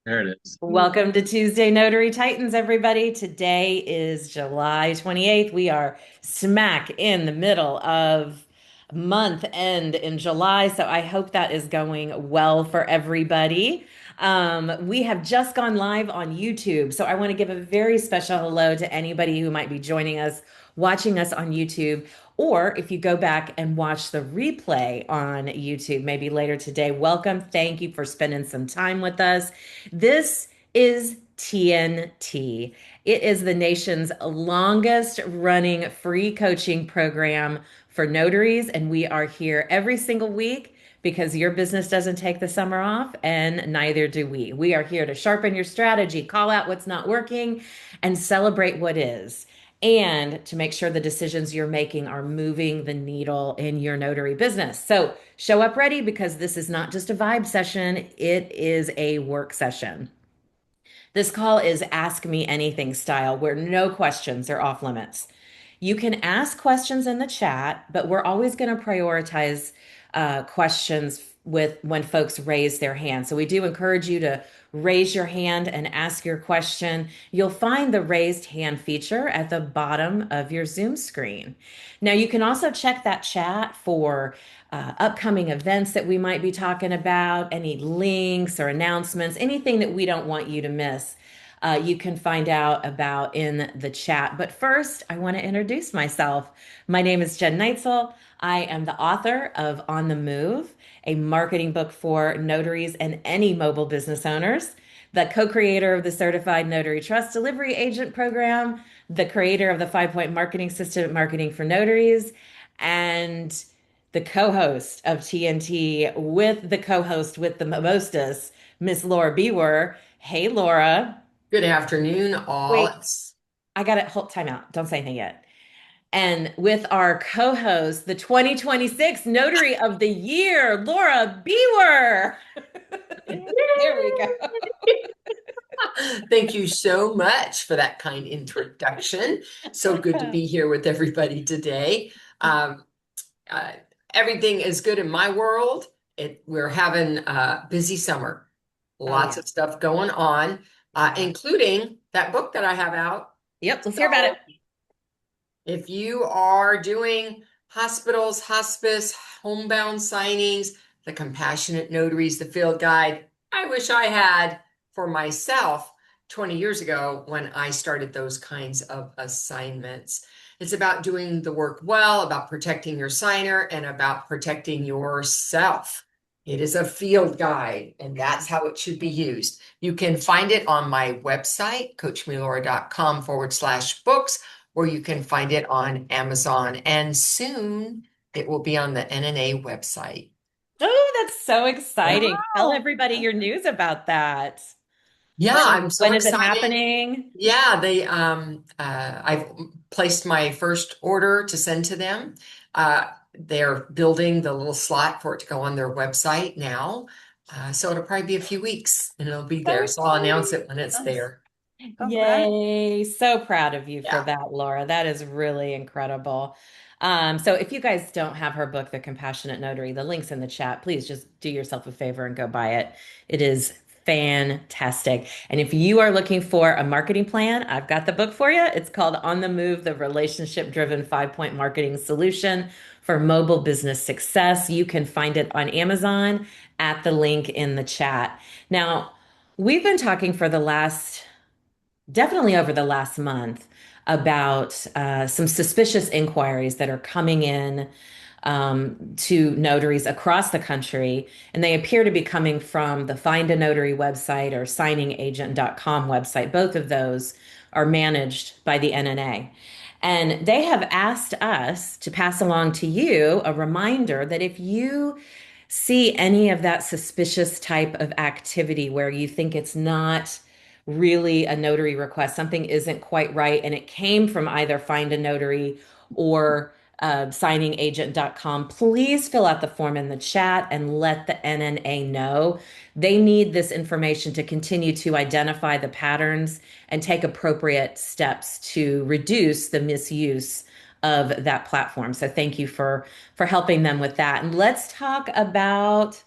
There it is. Welcome to Tuesday Notary Titans, everybody. Today is July 28th. We are smack in the middle of month end in July, so I hope that is going well for everybody. We have just gone live on YouTube, so I want to give a very special hello to anybody who might be joining us, watching us on YouTube. Or if you go back and watch the replay on YouTube, maybe later today, welcome. Thank you for spending some time with us. This is TNT. It is the nation's longest running free coaching program for notaries, and we are here every single week because your business doesn't take the summer off, and neither do we. We are here to sharpen your strategy, call out what's not working, and celebrate what is, and to make sure the decisions you're making are moving the needle in your notary business. So show up ready because this is not just a vibe session, it is a work session. This call is ask me anything style, where no questions are off limits. You can ask questions in the chat, but we're always going to prioritize questions with when folks raise their hand. So we do encourage you to raise your hand and ask your question. You'll find the raised hand feature at the bottom of your Zoom screen. Now, you can also check that chat for upcoming events that we might be talking about, any links or announcements, anything that we don't want you to miss. You can find out about in the chat. But first, I want to introduce myself. My name is Jen Neitzel. I am the author of On the Move, a marketing book for notaries and any mobile business owners, the co-creator of the Certified Notary Trust Delivery Agent Program, the creator of the 5-Point Marketing System, Marketing for Notaries, and the co-host of TNT with the co-host with the mostest, Miss Laura Biewer. Hey, Laura. Good afternoon, all. Wait, I got to hold time out. Don't say anything yet. And with our co-host, the 2026 Notary of the Year, Laura Biewer. There we go. Thank you so much for that kind introduction. So good to be here with everybody today. Um, uh, Everything is good in my world. We're having a busy summer, Oh lots yeah. of stuff going on, Yeah. including that book that I have out. Yep, let's hear about it. So if you are doing hospitals, hospice, homebound signings, the compassionate notaries, the field guide, I wish I had for myself 20 years ago when I started those kinds of assignments. It's about doing the work well, about protecting your signer, and about protecting yourself. It is a field guide, and that's how it should be used. You can find it on my website, coachmelora.com/books, or you can find it on Amazon. And soon it will be on the NNA website. Oh, that's so exciting. Tell Wow. everybody your news about that. Yeah, I'm so When is it excited. happening? Yeah, I've placed my first order to send to them. They're building the little slot for it to go on their website now. So it'll probably be a few weeks and it'll be there. So So I'll announce sweet. it when it's there. Yay. So proud of you for Yeah. that, Laura. That is really incredible. So if you guys don't have her book, The Compassionate Notary, the link's in the chat. Please just do yourself a favor and go buy it. It is fantastic. And if you are looking for a marketing plan, I've got the book for you. It's called On the Move, the Relationship Driven 5-Point Marketing Solution for Mobile Business Success. You can find it on Amazon at the link in the chat. Now, we've been talking for the last definitely over the last month about some suspicious inquiries that are coming in to notaries across the country. And they appear to be coming from the Find a Notary website or signingagent.com website. Both of those are managed by the NNA. And they have asked us to pass along to you a reminder that if you see any of that suspicious type of activity where you think it's not really a notary request, something isn't quite right, and it came from either Find a Notary or signingagent.com, please fill out the form in the chat and let the NNA know. They need this information to continue to identify the patterns and take appropriate steps to reduce the misuse of that platform. So thank you for helping them with that. And let's talk about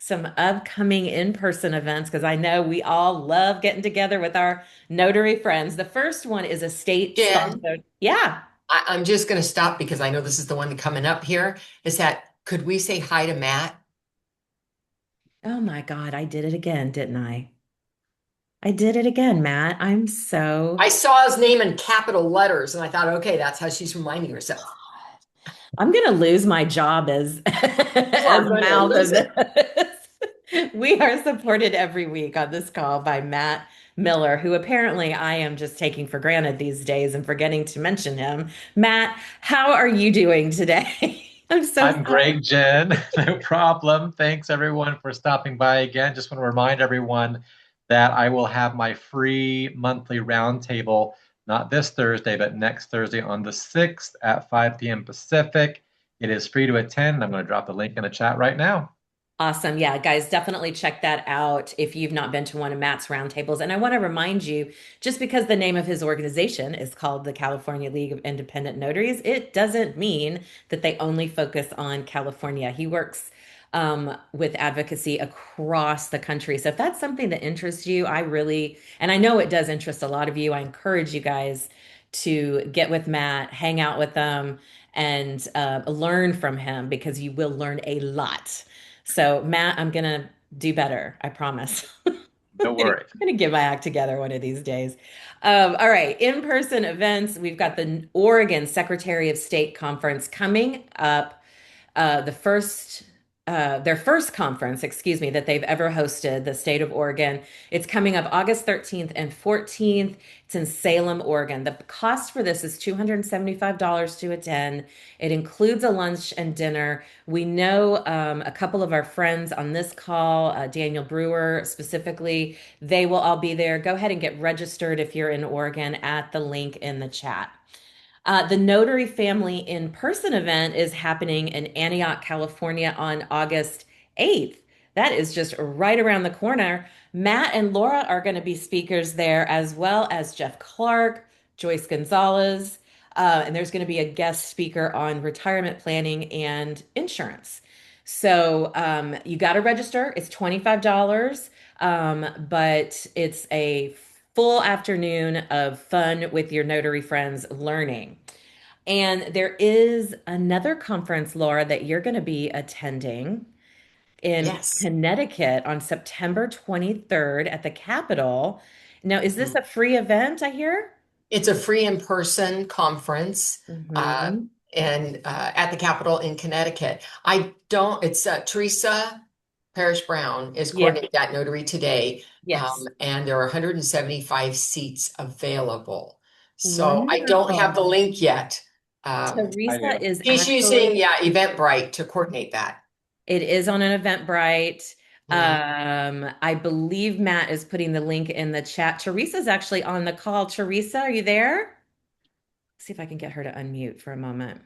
some upcoming in-person events because I know we all love getting together with our notary friends. The first one is a state Jen, sponsored. Yeah. I'm just going to stop because I know this is the one coming up here. Is that could we say hi to Matt? Oh my God, I did it again, didn't I? I did it again, Matt. I'm so I saw his name in capital letters and I thought, okay, that's how she's reminding herself. I'm gonna lose my job as You as are going to mouth lose of it. this. We are supported every week on this call by Matt Miller, who apparently I am just taking for granted these days and forgetting to mention him. Matt, how are you doing today? I'm so I'm sorry. great, Jen. No problem. Thanks everyone for stopping by again. Just want to remind everyone that I will have my free monthly roundtable, not this Thursday, but next Thursday on the 6th at 5 p.m. Pacific. It is free to attend. I'm going to drop the link in the chat right now. Awesome. Yeah, guys, definitely check that out if you've not been to one of Matt's roundtables. And I want to remind you, just because the name of his organization is called the California League of Independent Notaries, it doesn't mean that they only focus on California. He works with advocacy across the country. So if that's something that interests you, I really, and I know it does interest a lot of you, I encourage you guys to get with Matt, hang out with them, and learn from him because you will learn a lot. So, Matt, I'm gonna do better. I promise. No worries. I'm gonna get my act together one of these days. All right, in-person events. We've got the Oregon Secretary of State Conference coming up the first their first conference, excuse me, that they've ever hosted, the state of Oregon. It's coming up August 13th and 14th. It's in Salem, Oregon. The cost for this is $275 to attend. It includes a lunch and dinner. We know a couple of our friends on this call, Daniel Brewer specifically, they will all be there. Go ahead and get registered if you're in Oregon at the link in the chat. The Notary Family in person event is happening in Antioch, California on August 8th. That is just right around the corner. Matt and Laura are going to be speakers there, as well as Jeff Clark, Joyce Gonzalez, and there's going to be a guest speaker on retirement planning and insurance. So you got to register. It's $25, but it's a full afternoon of fun with your notary friends learning. And there is another conference, Laura, that you're going to be attending in Yes. Connecticut on September 23rd at the Capitol. Now, is this a free event, I hear? It's a free in-person conference uh, Hmm. and at the Capitol in Connecticut. I don't, it's Teresa Parrish Brown is Yep. coordinating that notary today, Yes. and there are 175 seats available. So I don't have the Wonderful. link yet. I Teresa do. is She's using, actually, yeah, Eventbrite to coordinate that. it is on an Eventbrite. Mhm. I believe Matt is putting the link in the chat. Teresa's actually on the call. Teresa, are you there? See if I can get her to unmute for a moment.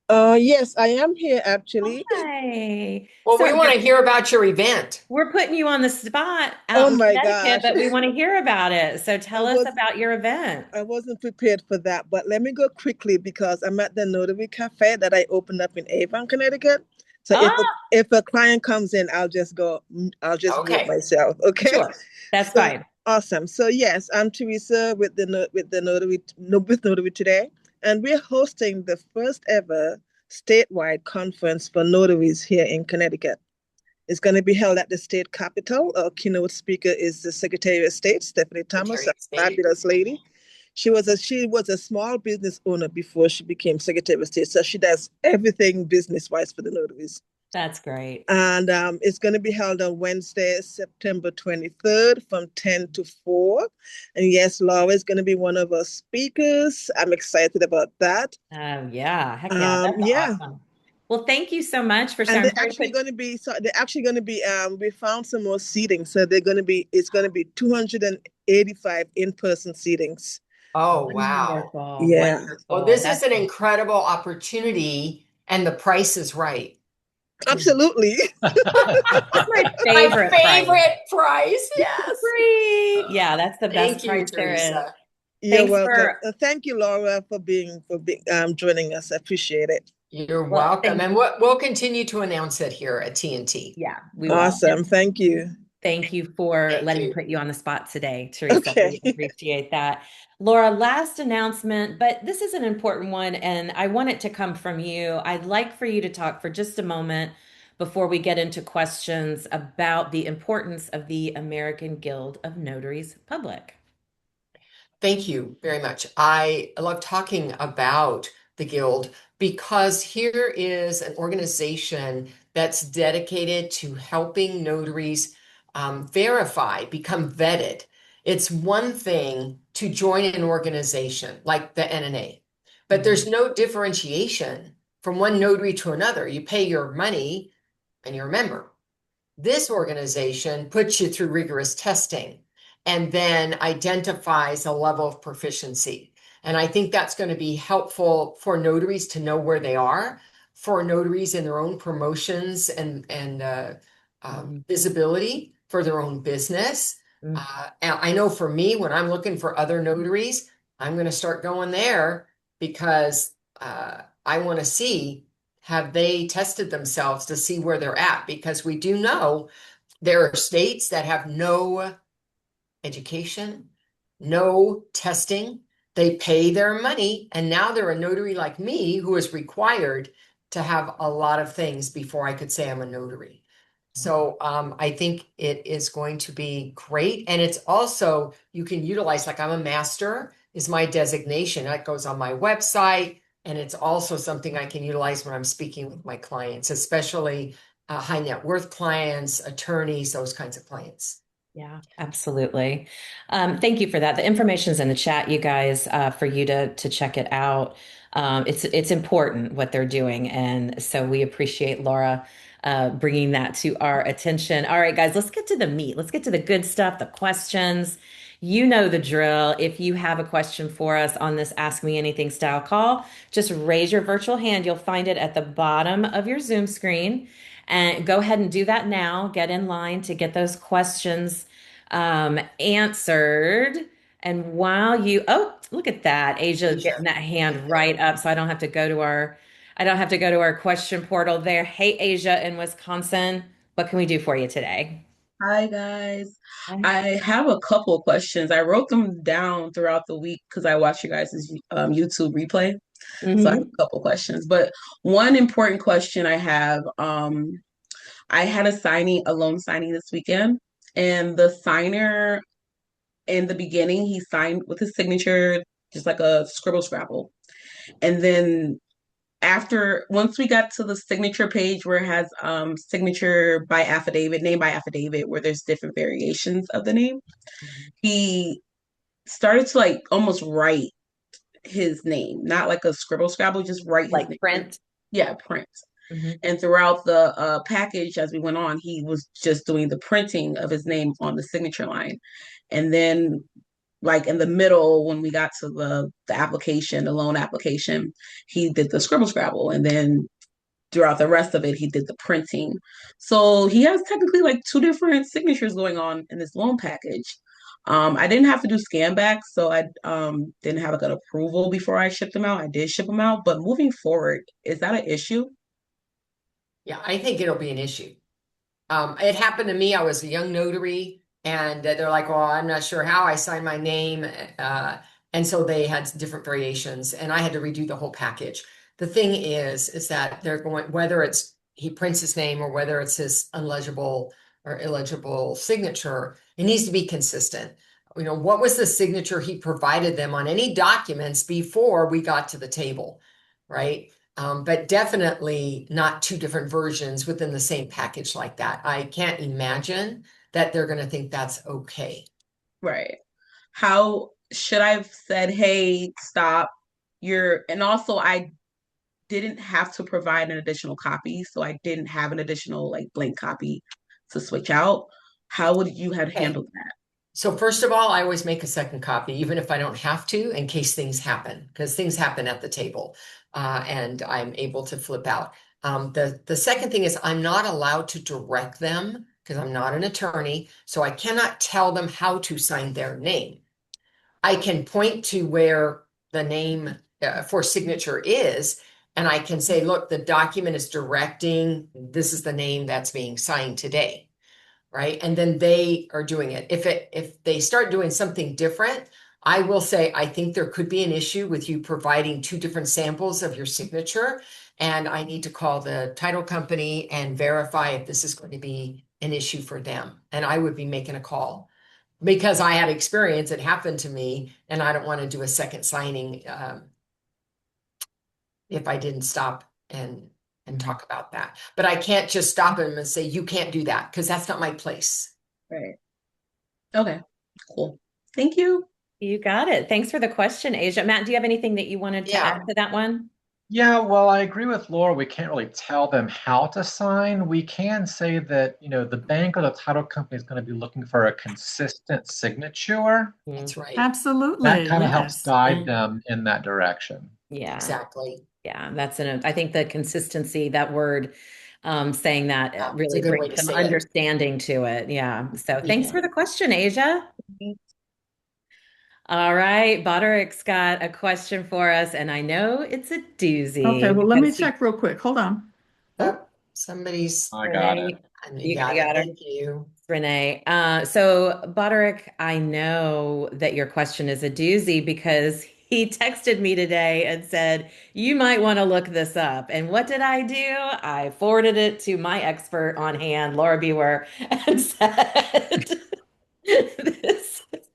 Yes, I am here actually. Hi. Well, we So want to hear about your event. we're putting you on the spot out Oh in my Connecticut, gosh. but we want to hear about it. So I tell us was about your event. I wasn't prepared for that, but let me go quickly because I'm at the Notary Cafe that I opened up in Avon, Connecticut. So Ah, if a client comes in, I'll just mute Okay. myself. Okay. sure. That's So fine. awesome. So yes, I'm Teresa with the Notary no, with Notary today, and we're hosting the first ever statewide conference for notaries here in Connecticut. It's going to be held at the state capitol. Our keynote speaker is the Secretary of State, Stephanie Thomas, Secretary a of State. fabulous lady. She was a small business owner before she became Secretary of State, so she does everything business wise for the notaries. That's great. And it's going to be held on Wednesday, September 23rd from 10 to 4. And yes, Laura is going to be one of our speakers. I'm excited about that. Oh, yeah. Heck yeah. That's Yeah, awesome. Well, thank you so much for and sharing. I'm sorry to put, they're actually going to be we found some more seating, so it's going to be 285 in-person seatings. Oh, wow. wonderful, Yeah, Well, wonderful. this is That's an great. incredible opportunity, and the price is right. absolutely. That's my My favorite price. favorite price. Yes. Free. Yeah, that's the best Thank you, price there is. Teresa. You're Thanks welcome. for Thank you, Laura, for being joining us. I appreciate it. You're Well, welcome. And we'll continue to announce it here at TNT. yeah, we will. Awesome. Thank you. Thank you for Thank letting me you. put you on the spot today, Teresa. Okay. We appreciate that. Laura, last announcement, but this is an important one, and I want it to come from you. I'd like for you to talk for just a moment before we get into questions about the importance of the American Guild of Notaries Public. Thank you very much. I love talking about the Guild because here is an organization that's dedicated to helping notaries verify, become vetted. It's one thing to join an organization like the NNA, but there's no differentiation from one notary to another. You pay your money and you're a member. This organization puts you through rigorous testing and then identifies a level of proficiency. And I think that's going to be helpful for notaries to know where they are, for notaries in their own promotions and visibility for their own business. Mhm. And I know for me, when I'm looking for other notaries, I'm going to start going there because I want to see, have they tested themselves to see where they're at? Because we do know there are states that have no education, no testing. They pay their money, and now they're a notary like me who is required to have a lot of things before I could say I'm a notary. So I think it is going to be great. And it's also, you can utilize, like I'm a master is my designation. That goes on my website. And it's also something I can utilize when I'm speaking with my clients, especially high net worth clients, attorneys, those kinds of clients. Yeah, absolutely. Thank you for that. The information's in the chat, you guys, for you to check it out. It's important what they're doing, and so we appreciate Laura bringing that to our attention. All right, guys, let's get to the meat. Let's get to the good stuff, the questions. You know the drill. If you have a question for us on this Ask Me Anything style call, just raise your virtual hand. You'll find it at the bottom of your Zoom screen. And go ahead and do that now. Get in line to get those questions answered. And while you, oh, look at that, Asia getting that hand right up, so I don't have to go to our question portal there. Hey, Asia in Wisconsin, what can we do for you today? Hi guys. Hi. I have a couple of questions. I wrote them down throughout the week because I watched you guys' YouTube replay. So I have Mhm. a couple questions. But one important question I have, I had a loan signing this weekend, and the signer in the beginning, he signed with his signature, just like a scribble scrabble. And then once we got to the signature page where it has signature by affidavit, name by affidavit, where there's different variations of the name, he started to like almost write his name, not like a scribble scrabble, just write his Like name. print. Yeah, print. Mhm. And throughout the package, as we went on, he was just doing the printing of his name on the signature line. And then, like in the middle, when we got to the application, the loan application, he did the scribble scrabble. And then throughout the rest of it, he did the printing. So he has technically like two different signatures going on in this loan package. I didn't have to do scan back, so I didn't have like an approval before I shipped them out. I did ship them out, but moving forward, is that an issue? Yeah, I think it'll be an issue. It happened to me. I was a young notary, and they're like, "Well, I'm not sure how I signed my name," and so they had different variations, and I had to redo the whole package. The thing is that they're going, whether it's he prints his name or whether it's his unlegible or illegible signature, it needs to be consistent. You know, what was the signature he provided them on any documents before we got to the table, right? But definitely not two different versions within the same package like that. I can't imagine that they're going to think that's okay. Right. How should I have said, hey, stop, and also I didn't have to provide an additional copy, so I didn't have an additional like blank copy to switch out. How would you have Okay. handled that? So first of all, I always make a second copy, even if I don't have to, in case things happen, because things happen at the table, and I'm able to flip out. The second thing is I'm not allowed to direct them because I'm not an attorney, so I cannot tell them how to sign their name. I can point to where the name for signature is, And I can say, look, the document is directing, this is the name that's being signed today. Right. And then they are doing it. If they start doing something different, I will say, I think there could be an issue with you providing two different samples of your signature. And I need to call the title company and verify if this is going to be an issue for them. And I would be making a call because I had experience. It happened to me, and I don't want to do a second signing if I didn't stop and talk about that. But I can't just stop them and say, you can't do that, because that's not my place. Right. Okay, cool. Thank you. You got it. Thanks for the question, Asia. Matt, do you have anything that you wanted to add to that one? Yeah, well, I agree with Laura. We can't really tell them how to sign. We can say that, the bank or the title company is going to be looking for a consistent signature. That's right. Absolutely. That kind of helps Yes. guide them in that direction. Yeah. Exactly. Yeah, I think the consistency, that word, saying that Yeah, it's a really good way brings to some say it. understanding to it. Yeah. So thanks Yeah. for the question, Asia. All right, Boderick's got a question for us, and I know it's a doozy. Okay, well, let me because he- check real quick. Hold on. Oh, somebody's. I got it. You got it. Thank you. Renee. So Boderick, I know that your question is a doozy because he texted me today and said, you might want to look this up. And what did I do? I forwarded it to my expert on hand, Laura Biewer, and said,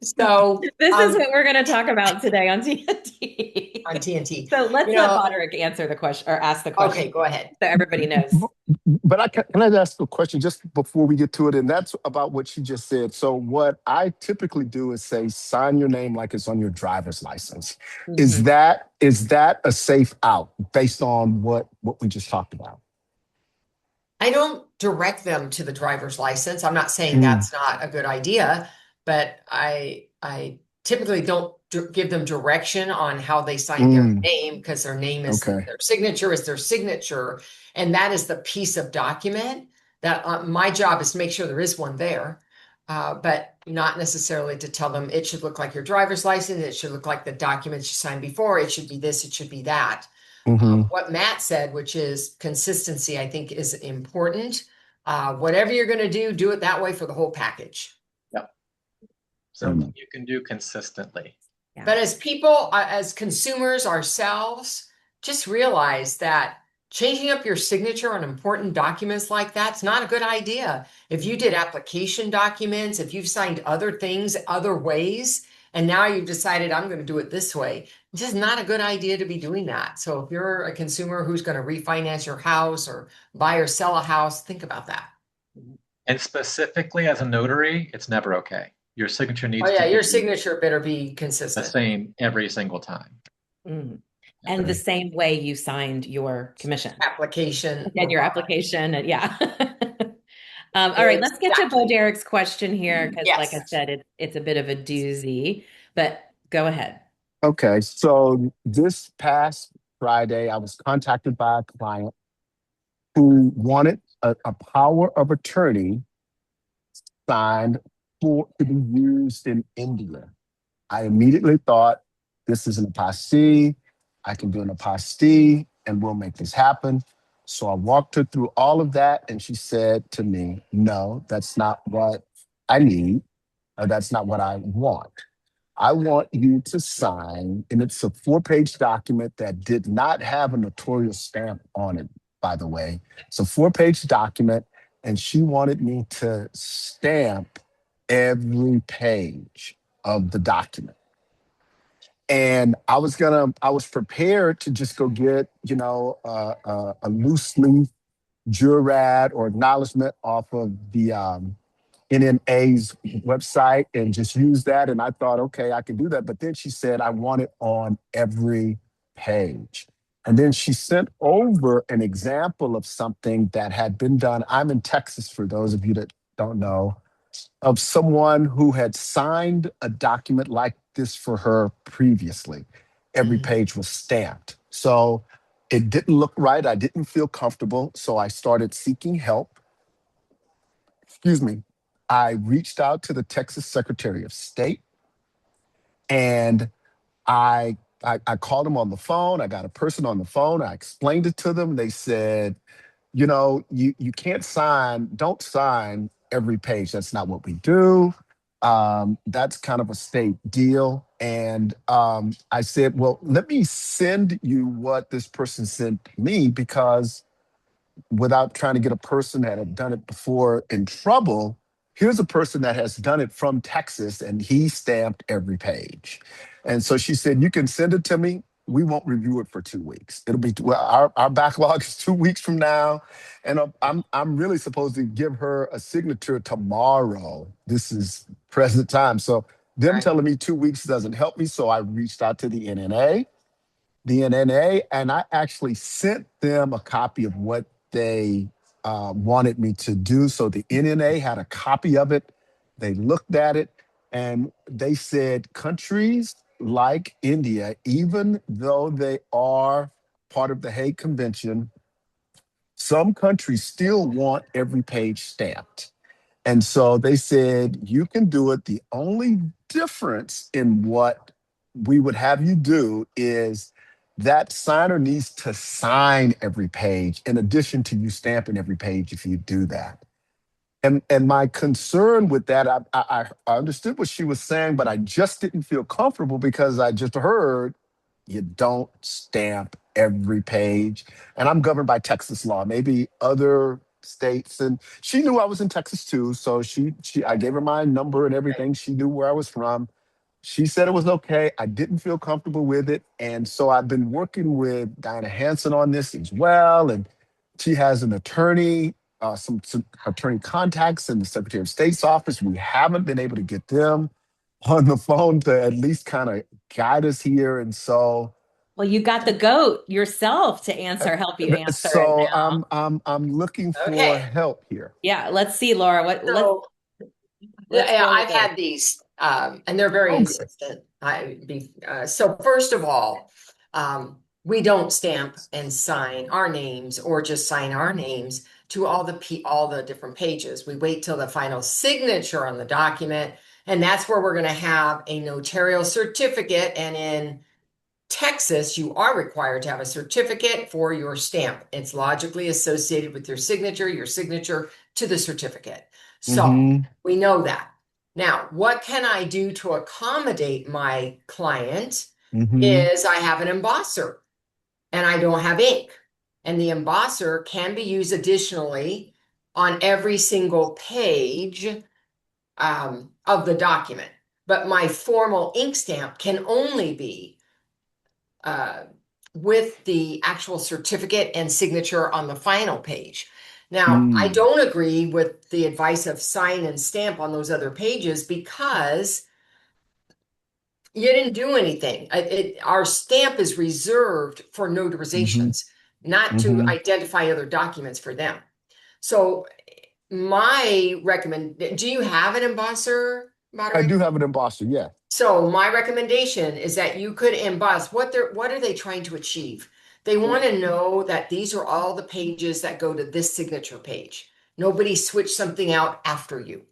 So this is what we're going to talk about today on TNT. on TNT. So let's let Boderick answer the question or ask the question. Okay, go ahead. So everybody knows. But can I ask a question just before we get to it? And that's about what she just said. So what I typically do is say, sign your name like it's on your driver's license. Mhm. Is that a safe out based on what we just talked about? I don't direct them to the driver's license. I'm not saying that's not a good idea, but I typically don't give them direction on how they sign their name, because their name is their signature is their signature. And that is the piece of document that my job is to make sure there is one there, but not necessarily to tell them it should look like your driver's license. It should look like the documents you signed before. It should be this, it should be that. What Matt said, which is consistency, I think is important. Whatever you're going to do it that way for the whole package. Yep. Something you can do consistently. Yeah. But as people, as consumers ourselves, just realize that changing up your signature on important documents like that's not a good idea. If you did application documents, if you've signed other things other ways, and now you've decided I'm going to do it this way, it's just not a good idea to be doing that. So if you're a consumer who's going to refinance your house or buy or sell a house, think about that. And specifically as a notary, it's never okay. Your signature needs to be your signature better be consistent. The same every single time. Mm. And the same way you signed your commission application. And your application. And yeah. All right, let's get to Bo Derek's question here, because like I said, it's a bit of a doozy, but go ahead. Okay, so this past Friday, I was contacted by a client who wanted a power of attorney signed to be used in India. I immediately thought, this is an apostille. I can do an apostille and we'll make this happen. So I walked her through all of that, and she said to me, no, that's not what I need, or that's not what I want. I want you to sign, and it's a 4-page document that did not have a notarial stamp on it, by the way. It's a 4-page document, and she wanted me to stamp every page of the document. And I was prepared to just go get, a loose leaf jurat or acknowledgement off of the NNA's website and just use that. And I thought, okay, I can do that. But then she said, I want it on every page. And then she sent over an example of something that had been done. I'm in Texas, for those of you that don't know, of someone who had signed a document like this for her previously. Every page was stamped. So it didn't look right. I didn't feel comfortable. So I started seeking help. Excuse me. I reached out to the Texas Secretary of State, and I I called them on the phone. I got a person on the phone. I explained it to them. They said, you can't sign, don't sign every page. That's not what we do. That's kind of a state deal. And I said, well, let me send you what this person sent me, because without trying to get a person that had done it before in trouble, here's a person that has done it from Texas, and he stamped every page. And so she said, you can send it to me. We won't review it for 2 weeks. It'll be, well, our backlog is 2 weeks from now. And I'm really supposed to give her a signature tomorrow. This is present time. So them Right. telling me 2 weeks doesn't help me. So I reached out to the NNA, and I actually sent them a copy of what they wanted me to do. So the NNA had a copy of it. They looked at it, and they said countries like India, even though they are part of the Hague Convention, some countries still want every page stamped. And so they said, you can do it. The only difference in what we would have you do is that signer needs to sign every page in addition to you stamping every page if you do that. And my concern with that, I understood what she was saying, but I just didn't feel comfortable because I just heard you don't stamp every page. And I'm governed by Texas law, maybe other states. And she knew I was in Texas too. So I gave her my number and everything. She knew where I was from. She said it was okay. I didn't feel comfortable with it. And so I've been working with Diana Hansen on this as well. And she has an attorney, some attorney contacts in the Secretary of State's office. We haven't been able to get them on the phone to at least kind of guide us here. And so, Well, you got the goat yourself to help you answer it so now. I'm looking for Okay. help here. Yeah, let's see, Laura. So Let's yeah, go I've with it. had these, and they're very Oh, good. insistent. So first of all, we don't stamp and sign our names or just sign our names to all the different pages. We wait till the final signature on the document, and that's where we're going to have a notarial certificate. And in Texas, you are required to have a certificate for your stamp. It's logically associated with your signature to the certificate. So Mm-hmm. we know that. Now, what can I do to accommodate my client Mm-hmm. is I have an embosser and I don't have ink. And the embosser can be used additionally on every single page of the document. But my formal ink stamp can only be uh, with the actual certificate and signature on the final page. Now, I Mm. don't agree with the advice of sign and stamp on those other pages because you didn't do anything. Our stamp is reserved for Mm-hmm. notarizations, not to Mm-hmm. identify other documents for them. So do you have an embosser, I moderator? do have an embosser, yeah. So my recommendation is that you could emboss what are they trying to achieve? They want to know that these are all the pages that go to this signature page. Nobody switched something out after you.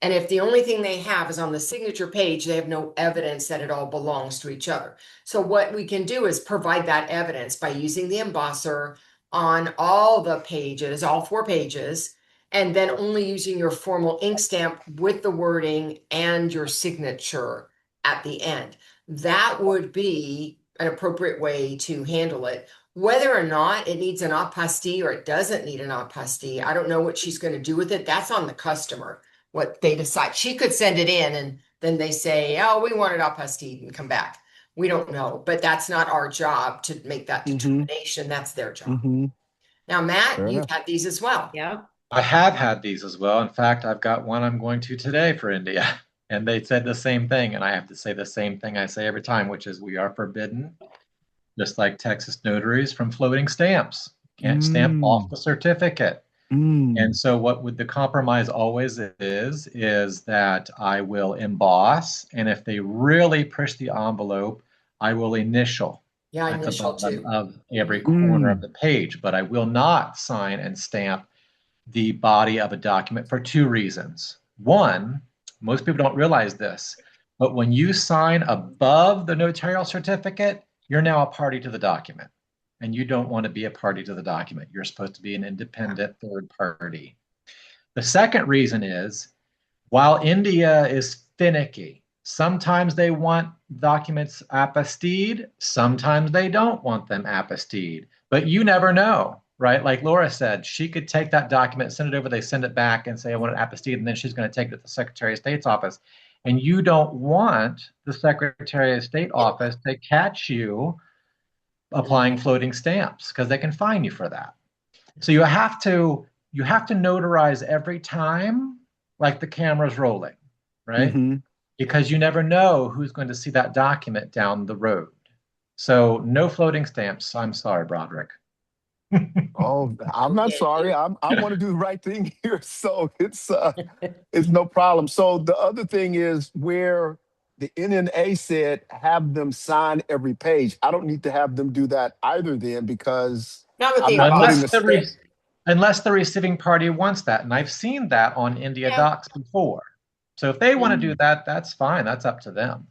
And if the only thing they have is on the signature page, they have no evidence that it all belongs to each other. So what we can do is provide that evidence by using the embosser on all the pages, all 4 pages, and then only using your formal ink stamp with the wording and your signature at the end. That would be an appropriate way to handle it. Whether or not it needs an apostille or it doesn't need an apostille, I don't know what she's going to do with it. That's on the customer, what they decide. She could send it in and then they say, oh, we want it apostille and come back. We don't know, but that's not our job to make that Mm-hmm. determination. That's their job. Mm-hmm. Now, Matt, Fair you've enough. had these as well. Yeah. I have had these as well. In fact, I've got one I'm going to today for India. And they said the same thing. And I have to say the same thing I say every time, which is we are forbidden, just like Texas notaries, from floating stamps. Can't stamp off Mm. the certificate. And Mm. so what would the compromise always is that I will emboss. And if they really push the envelope, I will initial Yeah, at the initial bottom too. of every Mhm. corner of Mm. the page, but I will not sign and stamp the body of a document for 2 reasons. One, most people don't realize this, but when you sign above the notarial certificate, you're now a party to the document. And you don't want to be a party to the document. You're supposed to be an independent third party. The second reason is while India is finicky, sometimes they want documents apostilled, sometimes they don't want them apostilled, but you never know, right? Like Laura said, she could take that document, send it over, they send it back and say, I want it apostilled, and then she's going to take it to the Secretary of State's office. And you don't want the Secretary of State office to catch you applying floating stamps because they can fine you for that. So you have to notarize every time like the camera's rolling, right? Mm-hmm. Because you never know who's going to see that document down the road. So no floating stamps. I'm sorry, Broderick. Oh, I'm not sorry. I want to do the right thing here, so it's no problem. So the other thing is where the NNA said have them sign every page. I don't need to have them do that either, then, because Not with I'm the not putting unless a embossed. the stamp. unless the receiving party wants that, and I've seen that on India Yeah. Docs before. So if they want to do Mm, that, that's fine. That's up to them.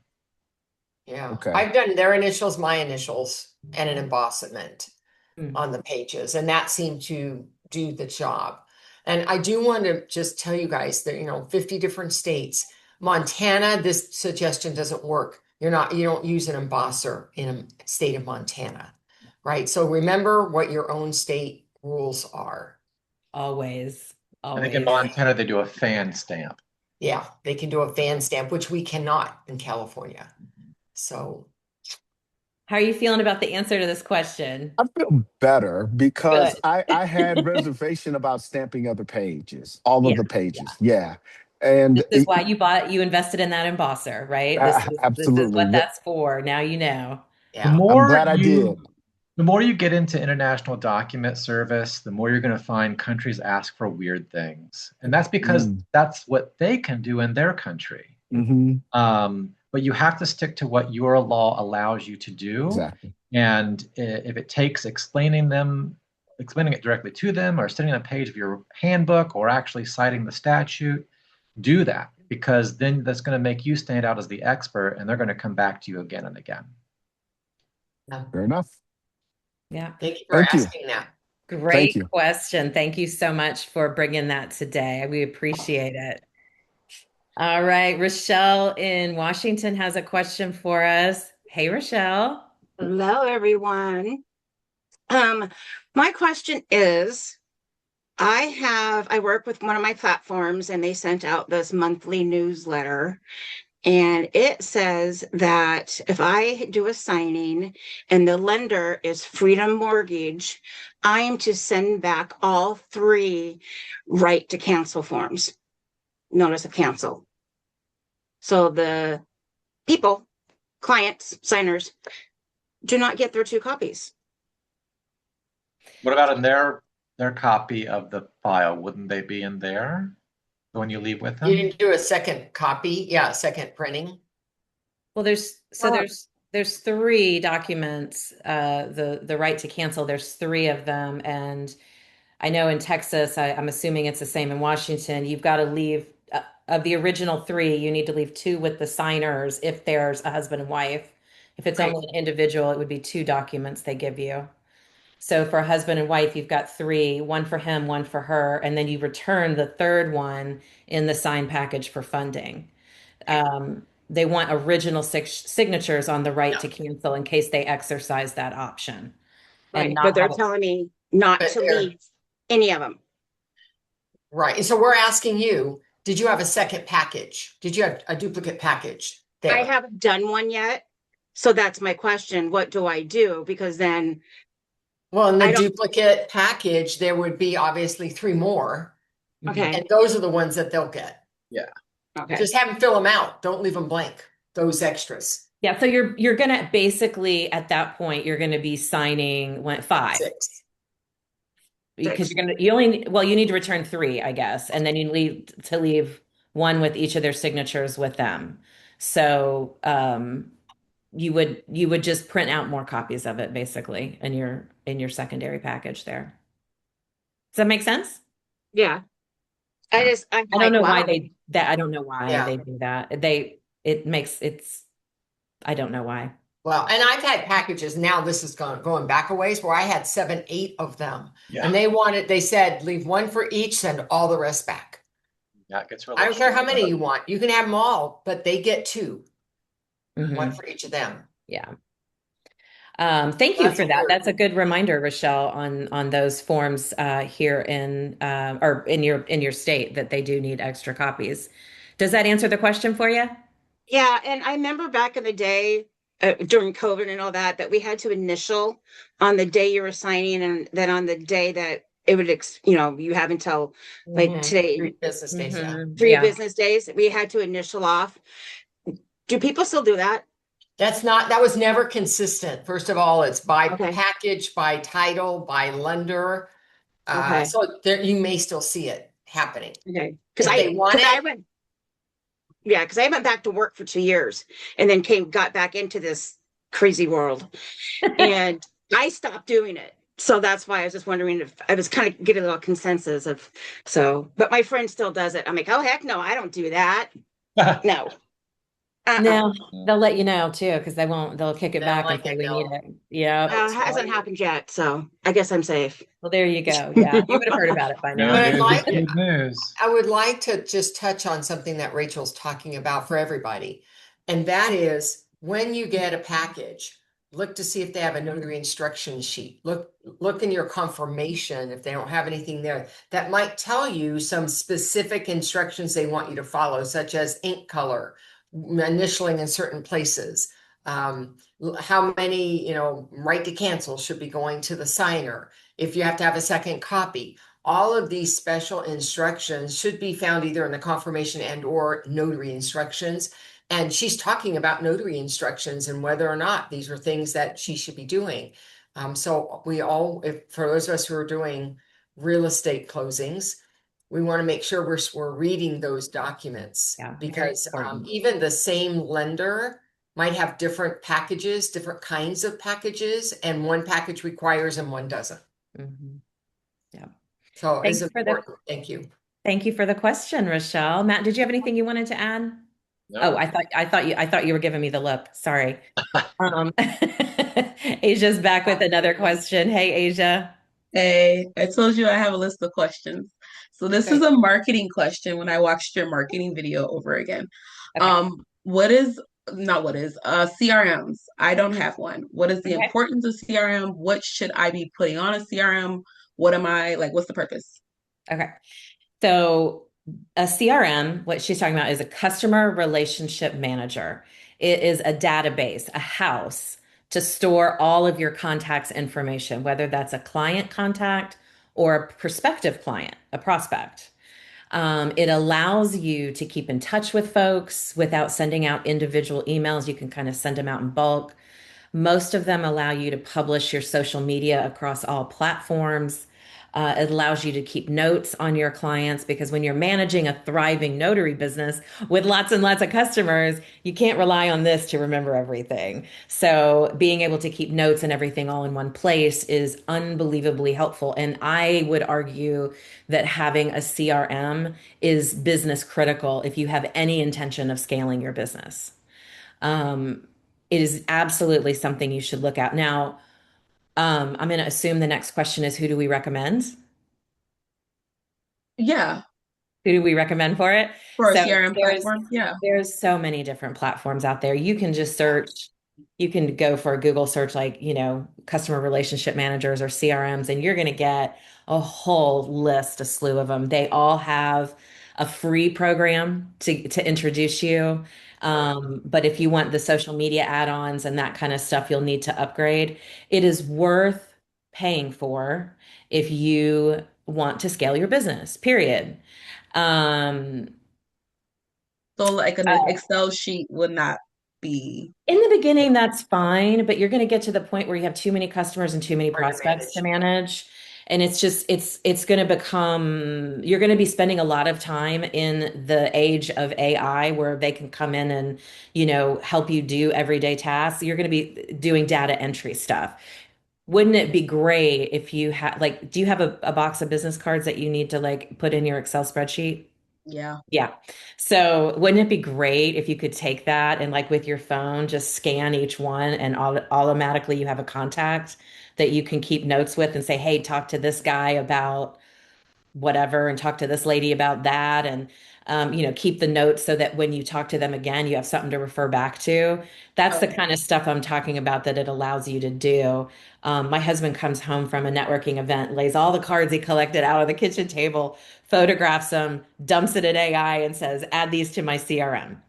Yeah, okay. I've done their initials, my initials, and an embossment Mm. on the pages, and that seemed to do the job. And I do want to just tell you guys that, 50 different states. Montana, this suggestion doesn't work. You don't use an embosser in a state of Montana, right? So remember what your own state rules are. Always, I think in always. Montana they do a fan stamp. Yeah, they can do a fan stamp, which we cannot in California. So How are you feeling about the answer to this question? I feel better because Good. I had reservation about stamping other pages, all of Yeah, the yeah. pages. Yeah. And This is why you invested in that embosser, right? This is absolutely. what that's for. Now you know. The yeah. I'm more glad I you did. the more you get into international document service, the more you're going to find countries ask for weird things. And that's because Mm, that's what they can do in their country. hmm. But you have to stick to what your law allows you to do. Exactly. And if it takes explaining it directly to them, or sending a page of your handbook, or actually citing the statute, do that because then that's going to make you stand out as the expert and they're going to come back to you again and again. Yeah. Fair enough. Yeah. Thank you for Thank you. asking that. Thank Great you. question. Thank you so much for bringing that today. We appreciate it. All right. Rochelle in Washington has a question for us. Hey, Rochelle. Hello, everyone. Um, my question is, I work with one of my platforms and they sent out this monthly newsletter, and it says that if I do a signing and the lender is Freedom Mortgage, I am to send back all three right to cancel forms, notice of cancel. So the people, clients, signers, do not get their two copies. What about in their copy of the file? Wouldn't they be in there when you leave with You them? didn't do a second copy? Yeah, second printing. Well, there's three documents, the right to cancel, there's three of them. And I know in Texas, I'm assuming it's the same in Washington, you've got to leave of the original three, you need to leave two with the signers if there's a husband and wife. If it's Right. only an individual, it would be two documents they give you. So for a husband and wife, you've got three, one for him, one for her, and then you return the third one in the sign package for funding. They want original signatures on the right Yeah. to cancel in case they exercise that option and Right, but not they're have it. telling me not But to they're leave any of them. right. And so we're asking you, did you have a second package? Did you have a duplicate package I there? haven't done one yet. So that's my question. What do I do? Because then Well, in the I don't, duplicate package, there would be obviously three more, okay, and those are the ones that they'll get. Yeah. okay. Just have them fill them out. Don't leave them blank. Those extras. Yeah, so you're gonna basically at that point you're gonna be signing five Six. because Six. you need to return three, I guess, and then you leave one with each of their signatures with them. So you would just print out more copies of it basically in your secondary package there. Does that make sense? Yeah. Yeah. I'm I don't like, know why wow. I don't know why Yeah. they do that. I don't know why. Well, and I've had packages now, this is going back a ways where I had seven, eight of them. Yeah. And they said, leave one for each, send all the rest back. Yeah, it gets I really don't care how tricky. many you want. You can have them all, but they get two, one Mhm. for each of them. Yeah. Thank you That's for what that. we're, That's a good reminder, Rochelle, on those forms here in or in your state that they do need extra copies. Does that answer the question for you? Yeah, and I remember back in the day, during COVID and all that, that we had to initial on the day you were signing, and then on the day that it would, you have until like Mhm. today, 3 business days, yeah. three Yeah. business days, we had to initial off. Do people still do that? That was never consistent. First of all, it's by Okay, package, by title, by lender. okay, So there, you may still see it happening. okay. If they want Because I it, went, yeah, because I went back to work for 2 years and then got back into this crazy world, and I stopped doing it. So that's why I was just wondering if I was kind of getting a little consensus of so, but my friend still does it. I'm like, oh heck no, I don't do that. No. Uh-uh. No, they'll let you know too, because they'll kick it they're back and like, say we need no, it. Yep. no, tell Hasn't you. happened yet, so I guess I'm safe. Well, there you go. Yeah. You would have heard about it by No But now. news is good news. I would like to just touch on something that Rachel's talking about for everybody. And that is when you get a package, look to see if they have a notary instruction sheet. Look in your confirmation if they don't have anything there. That might tell you some specific instructions they want you to follow, such as ink color, initialing in certain places. How many, right to cancel should be going to the signer. If you have to have a second copy, all of these special instructions should be found either in the confirmation and or notary instructions. And she's talking about notary instructions and whether or not these are things that she should be doing. So if for those of us who are doing real estate closings, we want to make sure we're reading those documents Yeah, very because important. even the same lender might have different packages, different kinds of packages, and one package requires and one doesn't. Mhm. Yeah. So it's Thanks for the important. Thank you. Thank you for the question, Rochelle. Matt, did you have anything you wanted to add? Oh, No. I thought you were giving me the look. Sorry. Asia's back with another question. Hey, Asia. Hey, I told you I have a list of questions. So this is Okay. a marketing question when I watched your marketing video over again. Okay. What is not what is CRMs? I don't have one. What is the Okay. importance of CRM? What should I be putting on a CRM? What am I like? What's the purpose? Okay. So a CRM, what she's talking about is a customer relationship manager. It is a database, a house to store all of your contacts information, whether that's a client contact or a prospective client, a prospect. It allows you to keep in touch with folks without sending out individual emails. You can kind of send them out in bulk. Most of them allow you to publish your social media across all platforms. It allows you to keep notes on your clients because when you're managing a thriving notary business with lots and lots of customers, you can't rely on this to remember everything. So, being able to keep notes and everything all in one place is unbelievably helpful. And I would argue that having a CRM is business critical if you have any intention of scaling your business. Um, it is absolutely something you should look at. Now, I'm going to assume the next question is who do we recommend? Yeah, Who do we recommend for it? for a So CRM there's platform. Yeah. there's so many different platforms out there. You can just search, you can go for a Google search like, customer relationship managers or CRMs, and you're going to get a whole list, a slew of them. They all have a free program to introduce you. But if you want the social media add-ons and that kind of stuff, you'll need to upgrade. It is worth paying for if you want to scale your business, period. Um, So like an uh, Excel sheet would not be. in the beginning, that's fine, but you're going to get to the point where you have too many customers and too many Hard to prospects to manage. manage. And it's going to become, you're going to be spending a lot of time in the age of AI where they can come in and, help you do everyday tasks. You're going to be doing data entry stuff. Wouldn't it be great if you had, like, do you have a box of business cards that you need to like put in your Excel spreadsheet? Yeah. Yeah. So wouldn't it be great if you could take that and like with your phone, just scan each one and automatically you have a contact that you can keep notes with and say, hey, talk to this guy about whatever and talk to this lady about that and keep the notes so that when you talk to them again you have something to refer back to. That's the Okay. kind of stuff I'm talking about that it allows you to do. My husband comes home from a networking event, lays all the cards he collected out on the kitchen table, photographs them, dumps it in AI and says add these to my CRM,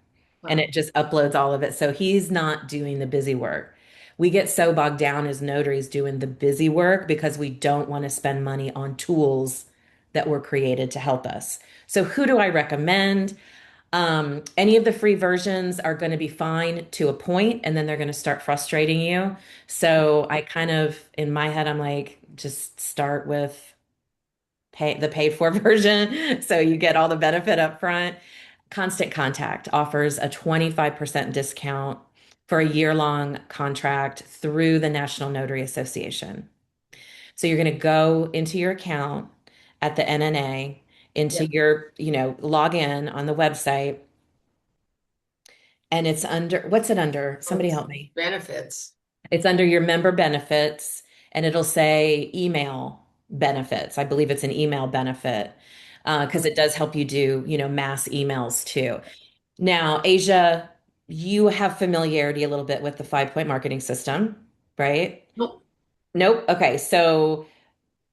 and Wow. it just uploads all of it. So he's not doing the busy work. We get so bogged down as notaries doing the busy work because we don't want to spend money on tools that were created to help us. So who do I recommend? Any of the free versions are going to be fine to a point, and then they're going to start frustrating you. So I kind of, in my head, I'm like, just start with the paid for version so you get all the benefit up front. Constant Contact offers a 25% discount for a year-long contract through the National Notary Association. So you're going to go into your account at the NNA, Yeah. into your, log in on the website, and it's under, what's it under? Somebody help me. Benefits. It's under your member benefits, and it'll say email benefits. I believe it's an email benefit because it does help you do, mass emails too. Now, Asia, you have familiarity a little bit with the 5-point marketing system, right? Nope. Nope. Okay. So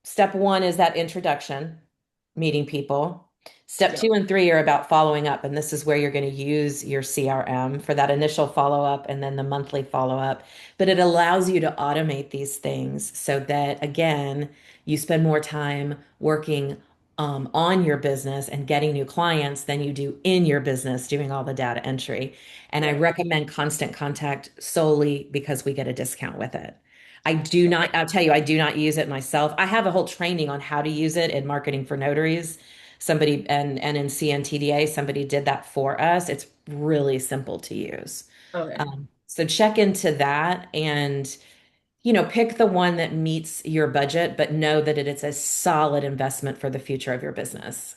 step one is that introduction, meeting people. Step Yep. 2 and 3 are about following up. And this is where you're going to use your CRM for that initial follow up and then the monthly follow up. But it allows you to automate these things so that, again, you spend more time working on your business and getting new clients than you do in your business doing all the data entry. And I Right. recommend Constant Contact solely because we get a discount with it. I do not, I'll tell you, I do not use it myself. I have a whole training on how to use it in marketing for notaries. Somebody and in CNTDA, somebody did that for us. It's really simple to use. Okay. So check into that and pick the one that meets your budget, but know that it is a solid investment for the future of your business.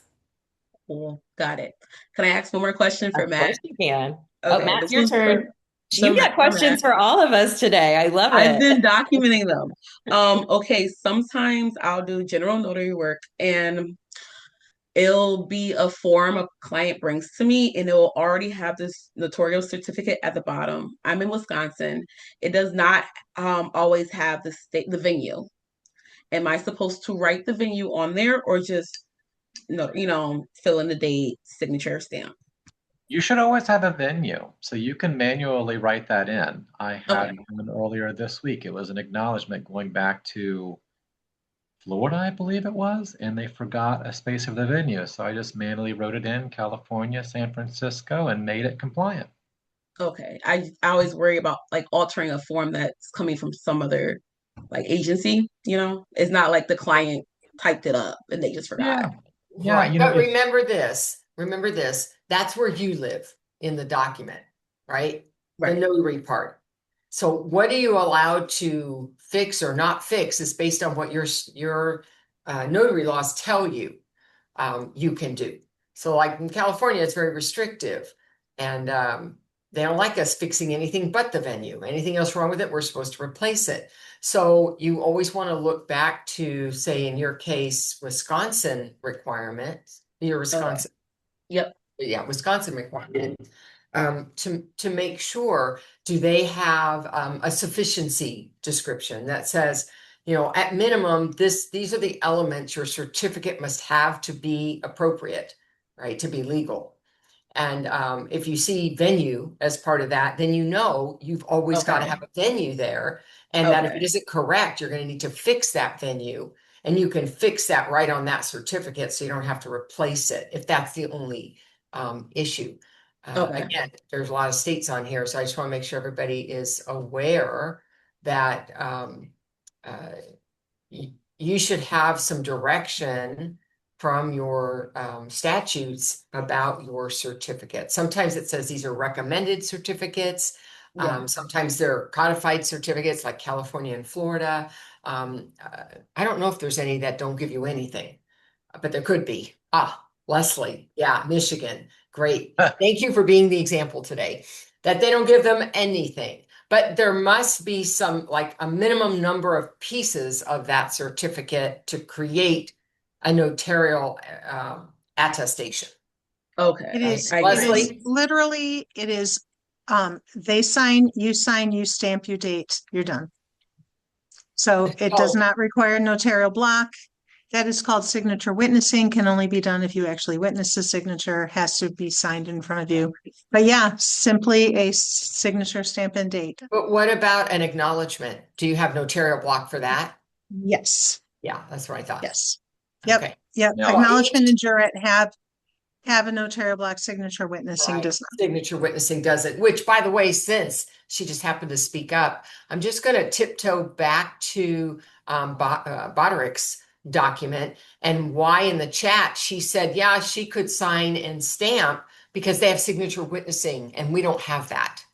Cool. Got it. Can I ask one more question for Of Matt? course you can. Oh, Okay. Matt, This your one's for turn. You got for Matt. questions for all of us today. I love I've it. been documenting them. Okay, sometimes I'll do general notary work and it'll be a form a client brings to me and it will already have this notarial certificate at the bottom. I'm in Wisconsin. It does not always have the venue. Am I supposed to write the venue on there or just fill in the date, signature, stamp? You should always have a venue, so you can manually write that in. I Okay. had one earlier this week. It was an acknowledgement going back to Florida, I believe it was, and they forgot a space of the venue. So I just manually wrote it in California, San Francisco, and made it compliant. Okay. I always worry about like altering a form that's coming from some other like agency, It's not like the client typed it up and they just forgot. Yeah. Yeah. Right. But remember this, that's where you live in the document, right? The Right. notary part. So what are you allowed to fix or not fix is based on what your notary laws tell you you can do. So like in California, it's very restrictive and they don't like us fixing anything but the venue. Anything else wrong with it, we're supposed to replace it. So you always want to look back to, say, in your case, Wisconsin requirements, your Okay. Wisconsin, Yep. yeah, Wisconsin requirement, to make sure, do they have a sufficiency description that says, at minimum, these are the elements your certificate must have to be appropriate, right, to be legal. And if you see venue as part of that, then you've always got to Okay. have a venue there. And that if it Okay. isn't correct, you're going to need to fix that venue. And you can fix that right on that certificate so you don't have to replace it if that's the only issue. Okay. Again, there's a lot of states on here, so I just want to make sure everybody is aware that uh, you should have some direction from your statutes about your certificate. Sometimes it says these are recommended certificates. Yeah. Sometimes they're codified certificates like California and Florida. I don't know if there's any that don't give you anything, but there could be. Ah, Leslie, yeah, Michigan. Great. Thank you for being the example today. That they don't give them anything, but there must be some like a minimum number of pieces of that certificate to create a notarial attestation. Okay, It Right. is, it is Leslie? literally, it is, they sign, you stamp, you date, you're done. So it does Oh, not require notarial block. That is called signature witnessing, can only be done if you actually witness the signature, has to be signed in front of you. But yeah, simply a signature, stamp, and date. but what about an acknowledgement? Do you have notarial block for that? Yes, Yeah, that's what I thought. yes. Yep, Okay. yep. Now, Well, Acknowledgement and jurat have a notarial block, signature witnessing right. does not. Signature witnessing does it, which, by the way, since she just happened to speak up, I'm just going to tiptoe back to Boderick's document and why in the chat she said, yeah, she could sign and stamp because they have signature witnessing and we don't have that.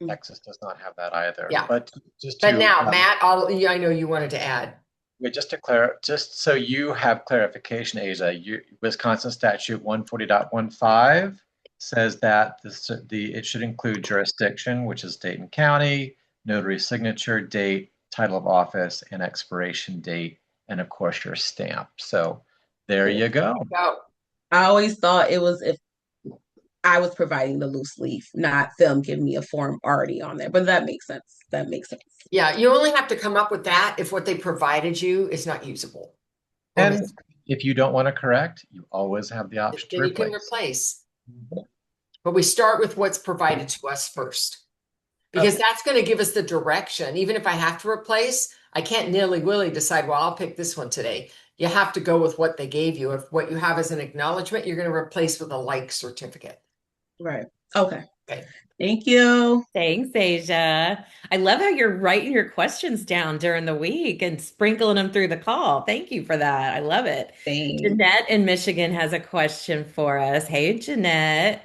Texas does not have that either. Yeah. But just But to now, Matt, yeah, I know you wanted to add. wait, just so you have clarification, Asia, Wisconsin statute 140.15 says that it should include jurisdiction, which is state and county, notary signature, date, title of office, and expiration date, and of course your stamp. So there you go. Go. I always thought it was if I was providing the loose leaf, not them giving me a form already on there. But that makes sense. That makes sense. Yeah, you only have to come up with that if what they provided you is not usable. Or And if you don't want to correct, you always have the option to then you can replace. replace. But we start with what's provided to us first. Because Okay. that's going to give us the direction. Even if I have to replace, I can't nilly-willy decide, well, I'll pick this one today. You have to go with what they gave you. If what you have is an acknowledgement, you're going to replace with a like certificate. Right. Okay. Okay. Thank you. Thanks, Asia. I love how you're writing your questions down during the week and sprinkling them through the call. Thank you for that. I love it. Thanks. Jeanette in Michigan has a question for us. Hey, Jeanette.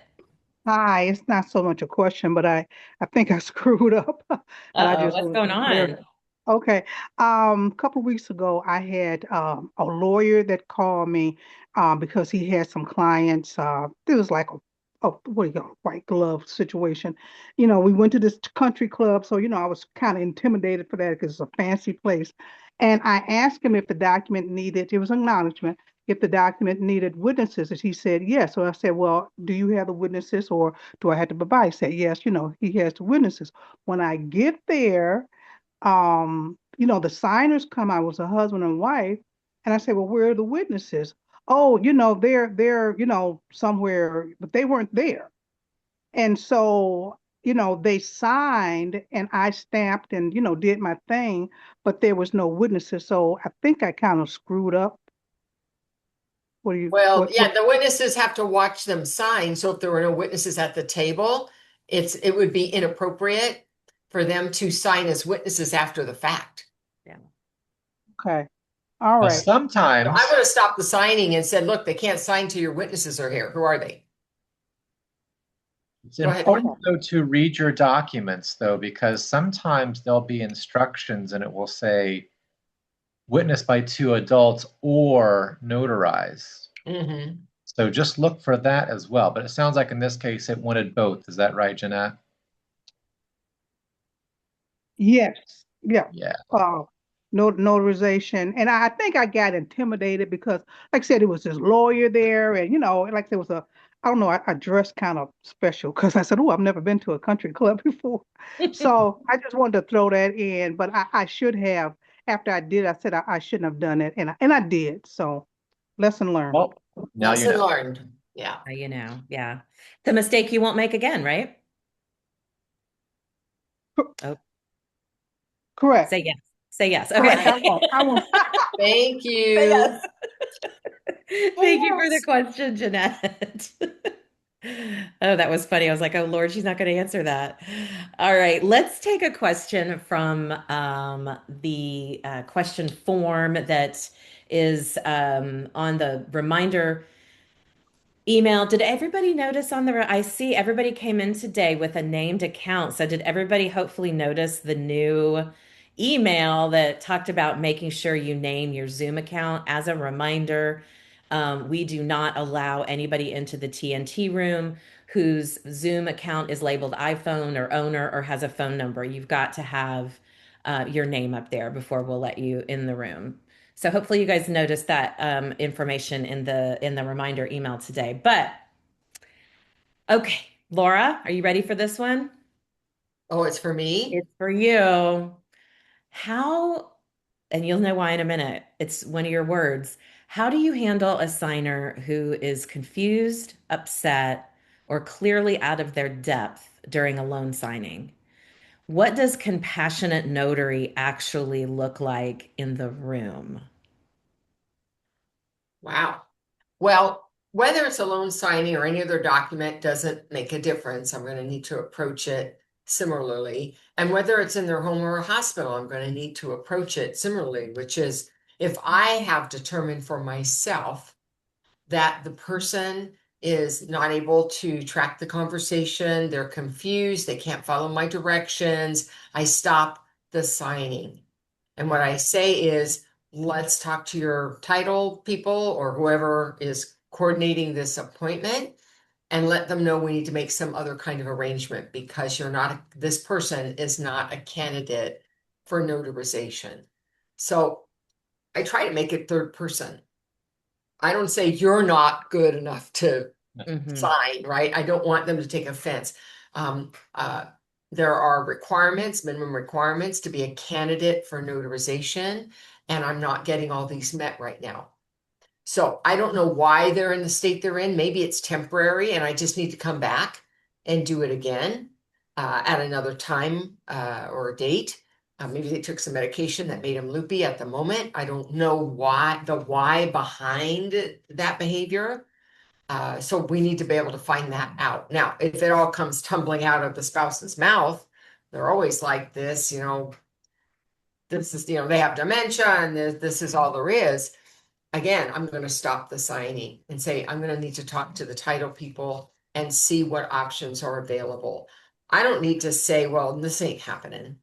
Hi, it's not so much a question, but I think I screwed up and I Uh-oh, just what's want going to clear. on? Okay. A couple of weeks ago, I had a lawyer that called me because he had some clients. It was like a what do you call white glove situation. We went to this country club, so I was kind of intimidated for that because it's a fancy place. And I asked him if the document needed, it was acknowledgement, if the document needed witnesses. And he said yes. So I said, well, do you have the witnesses or do I have to provide? He said, yes, he has the witnesses. When I get there, the signers come out, was a husband and wife, and I said, well, where are the witnesses? Oh, they're somewhere, but they weren't there. And so, they signed and I stamped and, did my thing, but there was no witnesses. So I think I kind of screwed up. What do you, Well, what, yeah, the witnesses have to watch them sign. So if there were no witnesses at the table, it would be inappropriate for them to sign as witnesses after the fact. Yeah. okay. All Now, right. So I sometimes would have stopped the signing and said, look, they can't sign till your witnesses are here. Who are they? it's Go ahead. important though to read your documents though, because sometimes there'll be instructions and it will say witnessed by two adults or notarized. Mm-hmm. So just look for that as well. But it sounds like in this case it wanted both. Is that right, Jeanette? Yes. Yeah. Yeah. Notarization. And I think I got intimidated because, like I said, it was this lawyer there, and like there was I don't know, I dressed kind of special because I said, oh, I've never been to a country club before. So I just wanted to throw that in, but I should have, after I did, I said I shouldn't have done it, and I did. So lesson learned. Well, now you Lesson know. learned. Yeah. Yeah. The mistake you won't make again, right? Oh, Correct. say yes. Say yes. Correct. Okay. I won't. Thank Say you. yes. Thank you for the question, Jeanette. Oh, that was funny. I was like, oh Lord, she's not going to answer that. All right, let's take a question from the question form that is on the reminder email. Did everybody notice I see everybody came in today with a named account. So did everybody hopefully notice the new email that talked about making sure you name your Zoom account as a reminder? We do not allow anybody into the TNT room whose Zoom account is labeled iPhone or owner or has a phone number. You've got to have your name up there before we'll let you in the room. So hopefully you guys noticed that information in the reminder email today. But okay, Laura, are you ready for this one? Oh, it's for me? It's for you. How, and you'll know why in a minute, it's one of your words. How do you handle a signer who is confused, upset, or clearly out of their depth during a loan signing? What does compassionate notary actually look like in the room? Wow. Well, whether it's a loan signing or any other document doesn't make a difference. I'm going to need to approach it similarly. And whether it's in their home or a hospital, I'm going to need to approach it similarly, which is if I have determined for myself that the person is not able to track the conversation, they're confused, they can't follow my directions, I stop the signing. And what I say is, let's talk to your title people or whoever is coordinating this appointment and let them know we need to make some other kind of arrangement because this person is not a candidate for notarization. So I try to make it third person. I don't say you're not good enough to sign, right? I don't want them to take offense. Um, uh, there are requirements, minimum requirements to be a candidate for notarization, and I'm not getting all these met right now. So I don't know why they're in the state they're in. Maybe it's temporary and I just need to come back and do it again at another time or date. Maybe they took some medication that made them loopy at the moment. I don't know why behind that behavior. So we need to be able to find that out. Now, if it all comes tumbling out of the spouse's mouth, they're always like this, this is, they have dementia and this is all there is. Again, I'm going to stop the signing and say, I'm going to need to talk to the title people and see what options are available. I don't need to say, well, this ain't happening,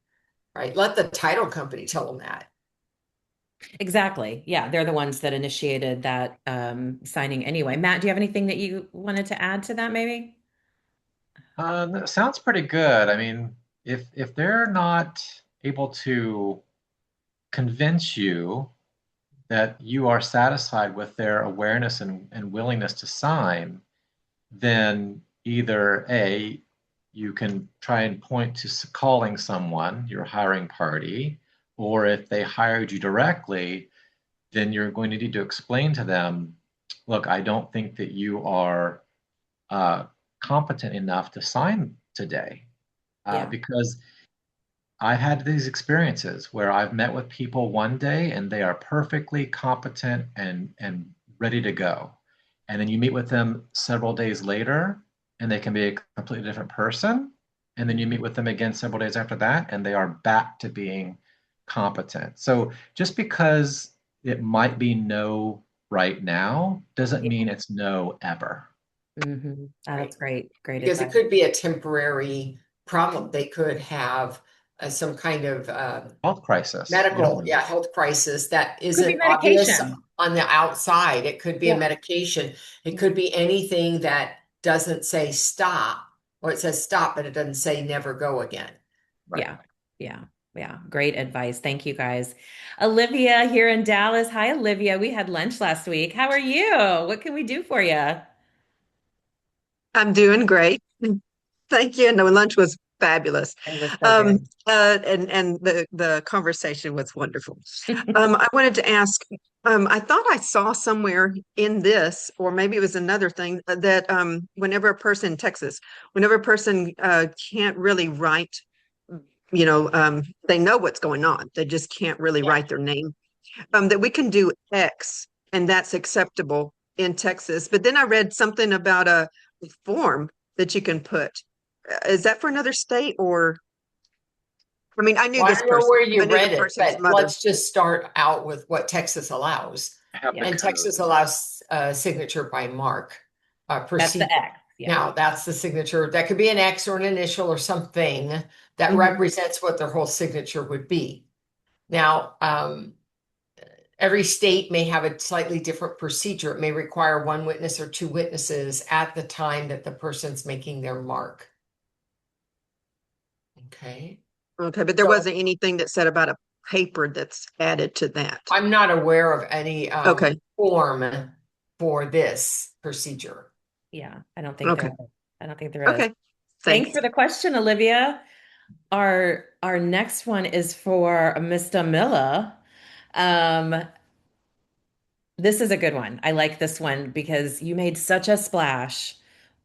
right? Let the title company tell them that. Exactly. Yeah, they're the ones that initiated that signing anyway. Matt, do you have anything that you wanted to add to that, maybe? That sounds pretty good. I mean, if they're not able to convince you that you are satisfied with their awareness and willingness to sign, then either A, you can try and point to calling someone, your hiring party, or if they hired you directly, then you're going to need to explain to them, look, I don't think that you are uh, competent enough to sign today. Yeah. Because I've had these experiences where I've met with people one day and they are perfectly competent and ready to go. And then you meet with them several days later and they can be a completely different person. And then you meet with them again several days after that and they are back to being competent. So just because it might be no right now doesn't mean it's no ever. Mm-hmm. Oh, Right. that's great. Great Because it advice. could be a temporary problem. They could have some kind of Health crisis. You don't medical, know. yeah, health crisis that Could be isn't obvious medication. on the outside. It could be a Yeah. medication. It could be anything that doesn't say stop, or it says stop, but it doesn't say never go again. Right. Yeah. Yeah. Yeah. Great advice. Thank you guys. Olivia here in Dallas. Hi, Olivia. We had lunch last week. How are you? What can we do for you? I'm doing great. Thank you. No, lunch was fabulous. It was so good. And the conversation was wonderful. I wanted to ask, I thought I saw somewhere in this, or maybe it was another thing, that whenever a person in Texas, whenever a person can't really write, they know what's going on. They just can't really Yeah. write their name. That we can do X and that's acceptable in Texas. But then I read something about a form that you can put. Is that for another state or? I mean, I knew Well, I this don't know person. where I you knew the read it, person's but mother. let's just start out with what Texas allows. I have the Yeah. And code. Texas allows signature by mark That's the procedure. X. Yeah. Now, that's the signature. That could be an X or an initial or something that Mhm. represents what their whole signature would be. Now, every state may have a slightly different procedure. It may require one witness or two witnesses at the time that the person's making their mark. Okay. Okay, but there So wasn't anything that said about a paper that's added to that. I'm not aware of any Okay, form for this procedure. Yeah, I don't think okay, there. I don't think there is. okay. Thanks Thanks. for the question, Olivia. Our next one is for Mr. Miller. Um, this is a good one. I like this one because you made such a splash.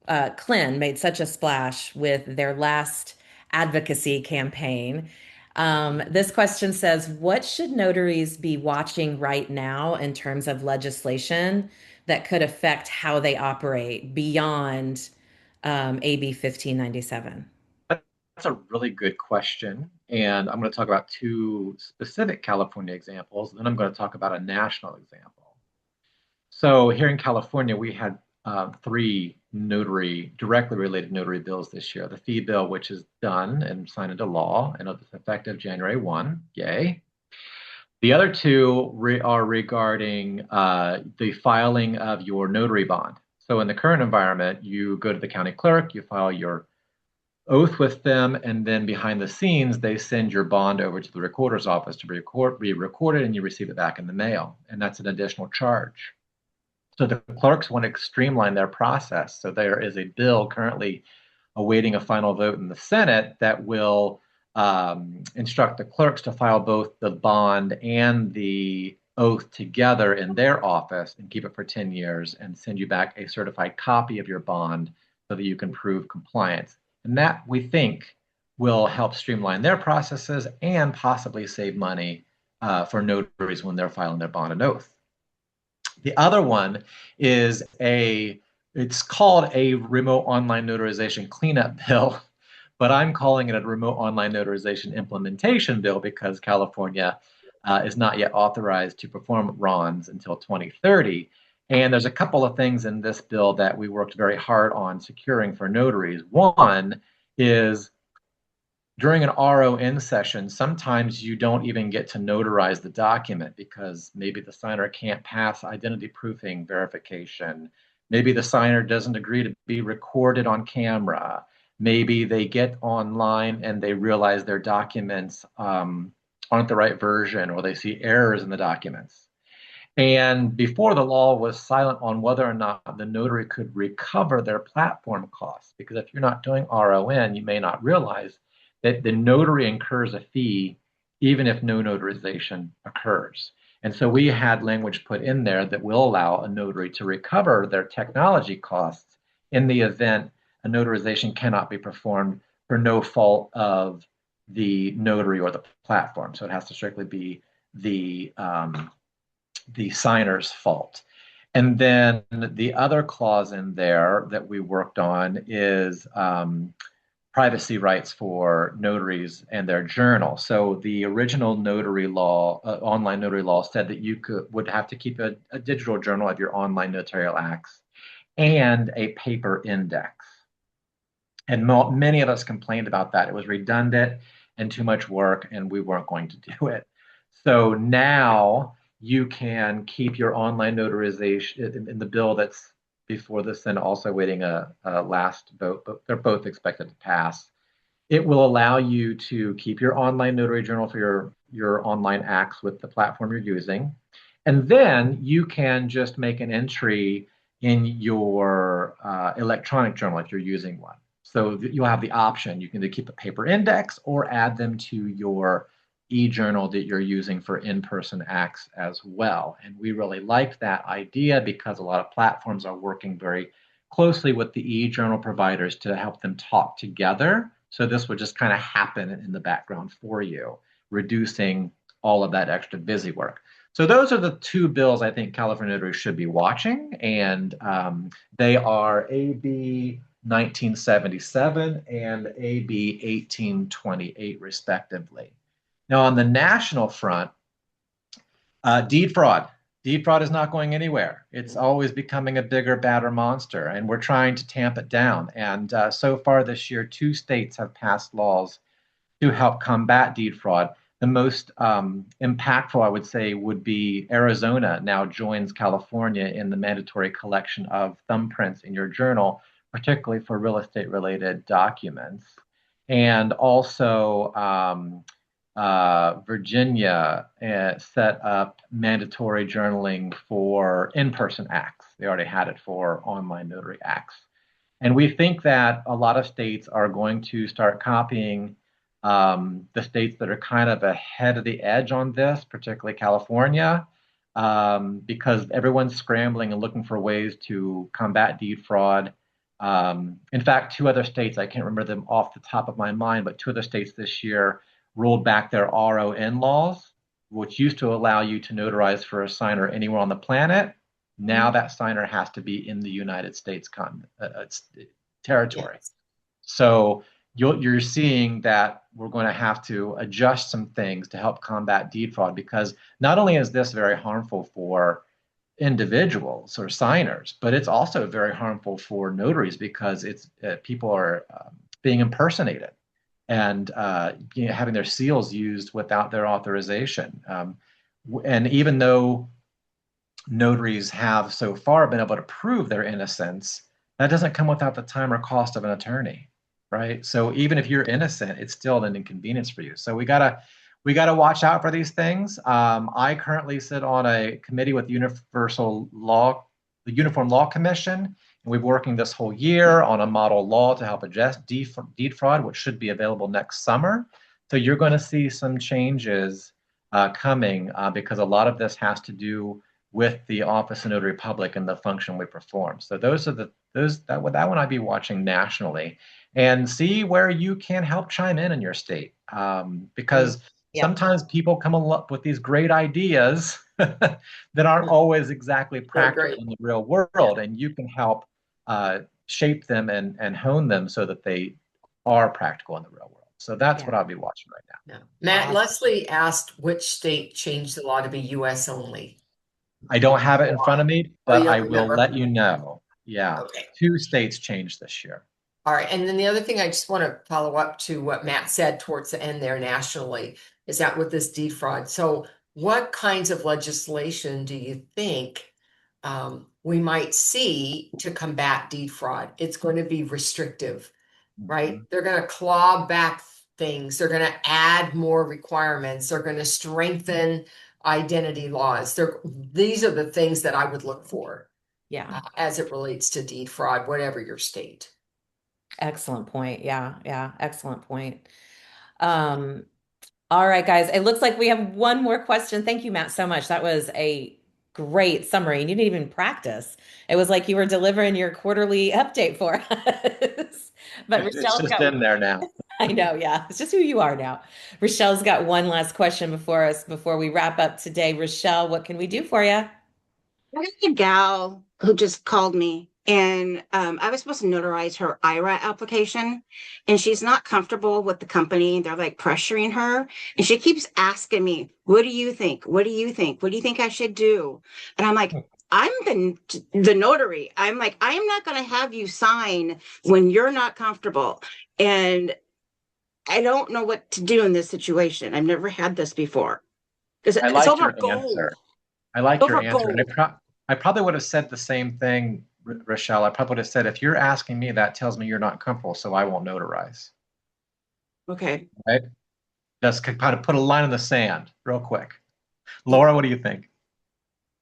Clin made such a splash with their last advocacy campaign. This question says, what should notaries be watching right now in terms of legislation that could affect how they operate beyond AB 1597? That's a really good question. And I'm going to talk about two specific California examples, and then I'm going to talk about a national example. So here in California, we had three directly related notary bills this year. The fee bill, which is done and signed into law, and it's effective January 1. Yay. The other two are regarding the filing of your notary bond. So in the current environment, you go to the county clerk, you file your oath with them, and then behind the scenes, they send your bond over to the recorder's office to be recorded, and you receive it back in the mail. And that's an additional charge. So the clerks want to streamline their process. So there is a bill currently awaiting a final vote in the Senate that will instruct the clerks to file both the bond and the oath together in their office and keep it for 10 years and send you back a certified copy of your bond so that you can prove compliance. And that, we think, will help streamline their processes and possibly save money for notaries when they're filing their bond and oath. The other one is it's called a remote online notarization cleanup bill, but I'm calling it a remote online notarization implementation bill because California is not yet authorized to perform RONs until 2030. And there's a couple of things in this bill that we worked very hard on securing for notaries. One is during an RON session, sometimes you don't even get to notarize the document because maybe the signer can't pass identity proofing verification. Maybe the signer doesn't agree to be recorded on camera. Maybe they get online and they realize their documents aren't the right version, or they see errors in the documents. And before, the law was silent on whether or not the notary could recover their platform costs, because if you're not doing RON, you may not realize that the notary incurs a fee even if no notarization occurs. And so we had language put in there that will allow a notary to recover their technology costs in the event a notarization cannot be performed for no fault of the notary or the platform. So it has to strictly be the signer's fault. And then the other clause in there that we worked on is privacy rights for notaries and their journal. So the original notary law, online notary law, said that you would have to keep a digital journal of your online notarial acts and a paper index. And many of us complained about that. It was redundant and too much work, and we weren't going to do it. So now you can keep your online notarization in the bill that's before this and also waiting a last vote, but they're both expected to pass. It will allow you to keep your online notary journal for your online acts with the platform you're using. And then you can just make an entry in your electronic journal if you're using one. So you'll have the option. You can either keep a paper index or add them to your e-journal that you're using for in-person acts as well. And we really liked that idea because a lot of platforms are working very closely with the e-journal providers to help them talk together. So this would just kind of happen in the background for you, reducing all of that extra busy work. So those are the two bills I think California notaries should be watching, and they are AB 1977 and AB 1828, respectively. Now, on the national front, deed fraud. Deed fraud is not going anywhere. It's always becoming a bigger, badder monster, and we're trying to tamp it down. And so far this year, 2 states have passed laws to help combat deed fraud. the most impactful, I would say, would be Arizona now joins California in the mandatory collection of thumbprints in your journal, particularly for real estate related documents. And also, Virginia set up mandatory journaling for in-person acts. They already had it for online notary acts. And we think that a lot of states are going to start copying the states that are kind of ahead of the edge on this, particularly California, because everyone's scrambling and looking for ways to combat deed fraud. In fact, two other states, I can't remember them off the top of my mind, but two other states this year rolled back their RON laws, which used to allow you to notarize for a signer anywhere on the planet. Now that signer has to be in the United States territory. Yes. So you're seeing that we're going to have to adjust some things to help combat deed fraud, because not only is this very harmful for individuals or signers, but it's also very harmful for notaries because it's people are being impersonated and having their seals used without their authorization. And even though notaries have so far been able to prove their innocence, that doesn't come without the time or cost of an attorney, right? So even if you're innocent, it's still an inconvenience for you. So we gotta watch out for these things. I currently sit on a committee with Universal Law, the Uniform Law Commission, and we've been working this whole year on a model law to help address deed fraud, which should be available next summer. So you're going to see some changes coming because a lot of this has to do with the Office of Notary Public and the function we perform. So that one I'd be watching nationally and see where you can help chime in your state, because sometimes people come up with these great ideas that aren't always exactly practical in the real world, and you can help shape them and hone them so that they are practical in the real world. So that's what I'll be watching right now. Yeah. Matt, Leslie asked which state changed the law to be U.S. only. I don't have it in front of me, but you I don't will remember? let you know. Yeah. Okay. 2 states changed this year. All right. And then the other thing I just want to follow up to what Matt said towards the end there nationally is that with this deed fraud. So what kinds of legislation do you think we might see to combat deed fraud? It's going to be restrictive, right? They're going to claw back things. They're going to add more requirements. They're going to strengthen identity laws. These are the things that I would look for. Yeah. As it relates to deed fraud, whatever your state. Excellent point. Yeah. Yeah. Excellent point. All right, guys. It looks like we have one more question. Thank you, Matt, so much. That was a great summary. And you didn't even practice. It was like you were delivering your quarterly update for us. But It's Rochelle's just got in there now. I know, yeah. It's just who you are now. Rochelle's got one last question before us before we wrap up today. Rochelle, what can we do for you? I got a gal who just called me, and I was supposed to notarize her IRA application, and she's not comfortable with the company. They're like pressuring her, and she keeps asking me, "What do you think? What do you think? What do you think I should do?" And I'm like, I'm the notary. I'm like, I am not going to have you sign when you're not comfortable. And I don't know what to do in this situation. I've never had this before. Because I it's like over your gold. answer. I like your Over answer. And gold. I probably would have said the same thing, Rochelle. I probably would have said, if you're asking me, that tells me you're not comfortable, so I won't notarize. Okay. Right? Just kind of put a line in the sand real quick. Laura, what do you think?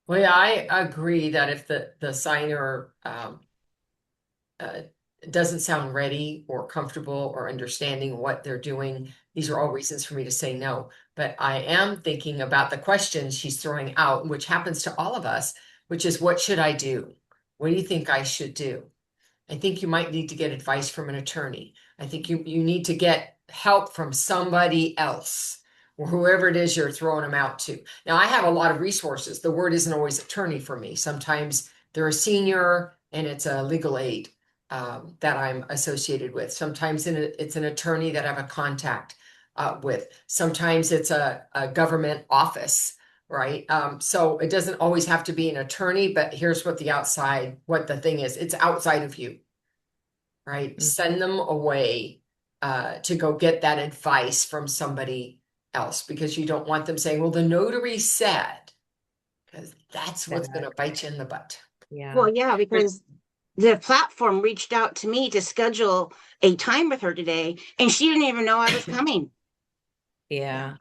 Well, yeah, I agree that if the signer doesn't sound ready or comfortable or understanding what they're doing, these are all reasons for me to say no. But I am thinking about the questions she's throwing out, which happens to all of us, which is, what should I do? What do you think I should do? I think you might need to get advice from an attorney. I think you need to get help from somebody else, or whoever it is you're throwing them out to. Now, I have a lot of resources. The word isn't always attorney for me. Sometimes they're a senior and it's a legal aid that I'm associated with. Sometimes it's an attorney that I have a contact with. Sometimes it's a government office, right? So it doesn't always have to be an attorney, but here's what the thing is, it's outside of you, right? Send them away to go get that advice from somebody else because you don't want them saying, well, the notary said, because that's what's going to bite you in the butt. Yeah. Well, yeah, because the platform reached out to me to schedule a time with her today, and she didn't even know I was coming. Yeah.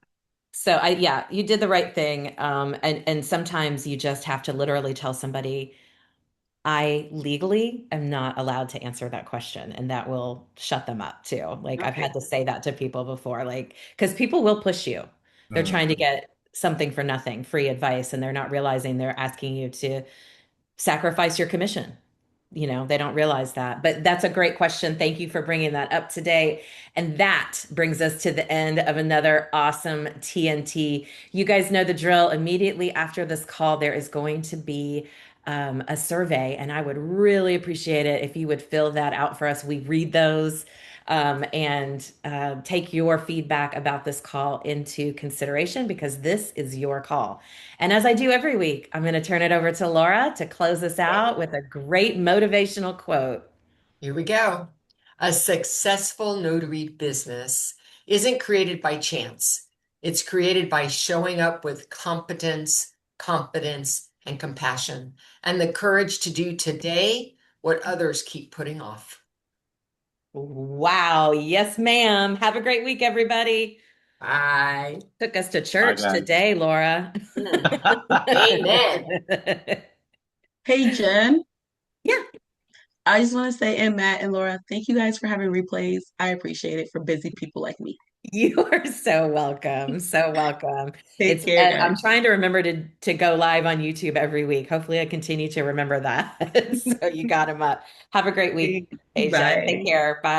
So yeah, you did the right thing. And sometimes you just have to literally tell somebody, I legally am not allowed to answer that question, and that will shut them up too. Like I've had to say that to people before, like, because people will push you. They're trying to get something for nothing, free advice, and they're not realizing they're asking you to sacrifice your commission. They don't realize that. But that's a great question. Thank you for bringing that up today. And that brings us to the end of another awesome TNT. You guys know the drill. Immediately after this call, there is going to be a survey, and I would really appreciate it if you would fill that out for us. We read those and take your feedback about this call into consideration because this is your call. And as I do every week, I'm going to turn it over to Laura to close us out with a great motivational quote. Here we go. A successful notary business isn't created by chance. It's created by showing up with competence, confidence, and compassion, and the courage to do today what others keep putting off. Wow. Yes, ma'am. Have a great week, everybody. Bye. Took us to church today, Laura. Amen. Hey, Jen. Yeah. I just want to say, and Matt and Laura, thank you guys for having replays. I appreciate it for busy people like me. You are so welcome. So welcome. Take care, I'm guys. trying to remember to go live on YouTube every week. Hopefully I continue to remember that. So you got them up. Have a great week, Asia. Take Bye. care. Bye.